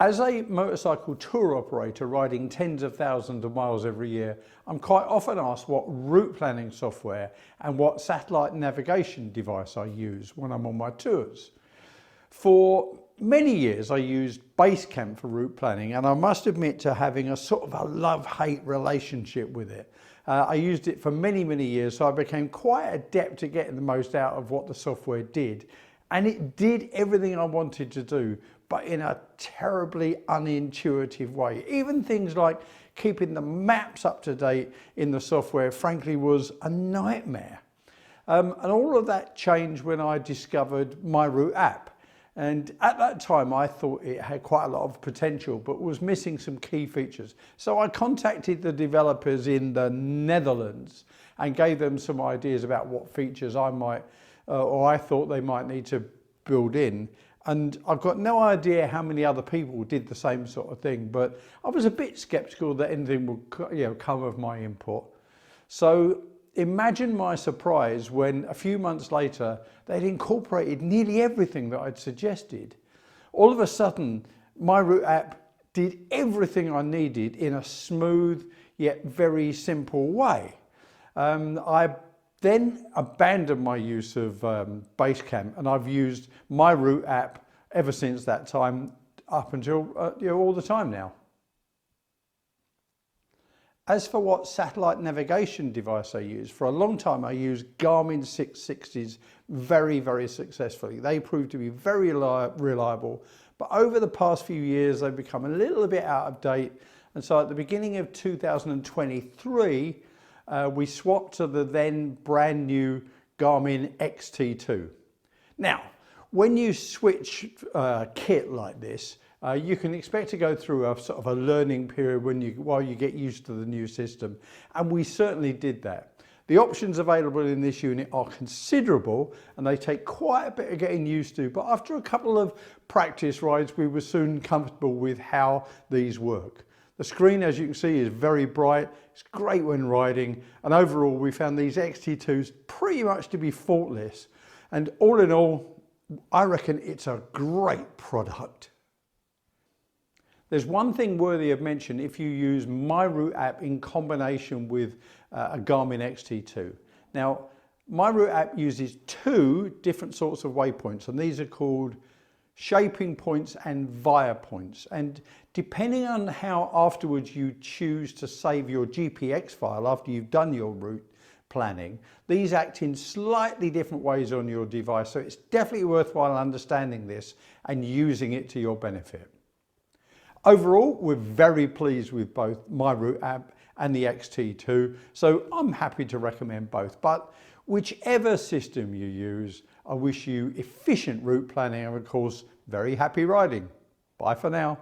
As a motorcycle tour operator riding tens of thousands of miles every year, I'm quite often asked what route planning software and what satellite navigation device I use when I'm on my tours. For many years I used Basecamp for route planning, and I must admit to having a sort of a love-hate relationship with it. I used it for many years, so I became quite adept at getting the most out of what the software did. And it did everything I wanted to do, but in a terribly unintuitive way. Even things like keeping the maps up to date in the software, frankly, was a nightmare. And all of that changed when I discovered MyRoute-app. And at that time, I thought it had quite a lot of potential, but was missing some key features. So I contacted the developers in the Netherlands and gave them some ideas about what features I might, or I thought they might need to build in. And I've got no idea how many other people did the same sort of thing, but I was a bit skeptical that anything would come of my input. So imagine my surprise when a few months later they'd incorporated nearly everything that I'd suggested. All of a sudden, MyRoute-app did everything I needed in a smooth yet very simple way. I then abandoned my use of Basecamp, and I've used MyRoute-app ever since that time, up until all the time now. As for what satellite navigation device I use, for a long time I used Garmin 660s very successfully. They proved to be very reliable, but over the past few years they've become a little bit out of date, and so at the beginning of 2023 we swapped to the then brand new Garmin XT2. Now, when you switch kit like this, you can expect to go through a sort of a learning period while you get used to the new system, and we certainly did that. The options available in this unit are considerable and they take quite a bit of getting used to, but after a couple of practice rides we were soon comfortable with how these work. The screen, as you can see, is very bright, it's great when riding, and overall we found these XT2s pretty much to be faultless, and all in all I reckon it's a great product. There's one thing worthy of mention if you use MyRoute-app in combination with a Garmin XT2. Now, MyRoute-app uses two different sorts of waypoints, and these are called shaping points and via points. And depending on how afterwards you choose to save your GPX file after you've done your route planning, these act in slightly different ways on your device. So it's definitely worthwhile understanding this and using it to your benefit. Overall, we're very pleased with both MyRoute-app and the XT2, so I'm happy to recommend both. But whichever system you use, I wish you efficient route planning and of course, very happy riding. Bye for now.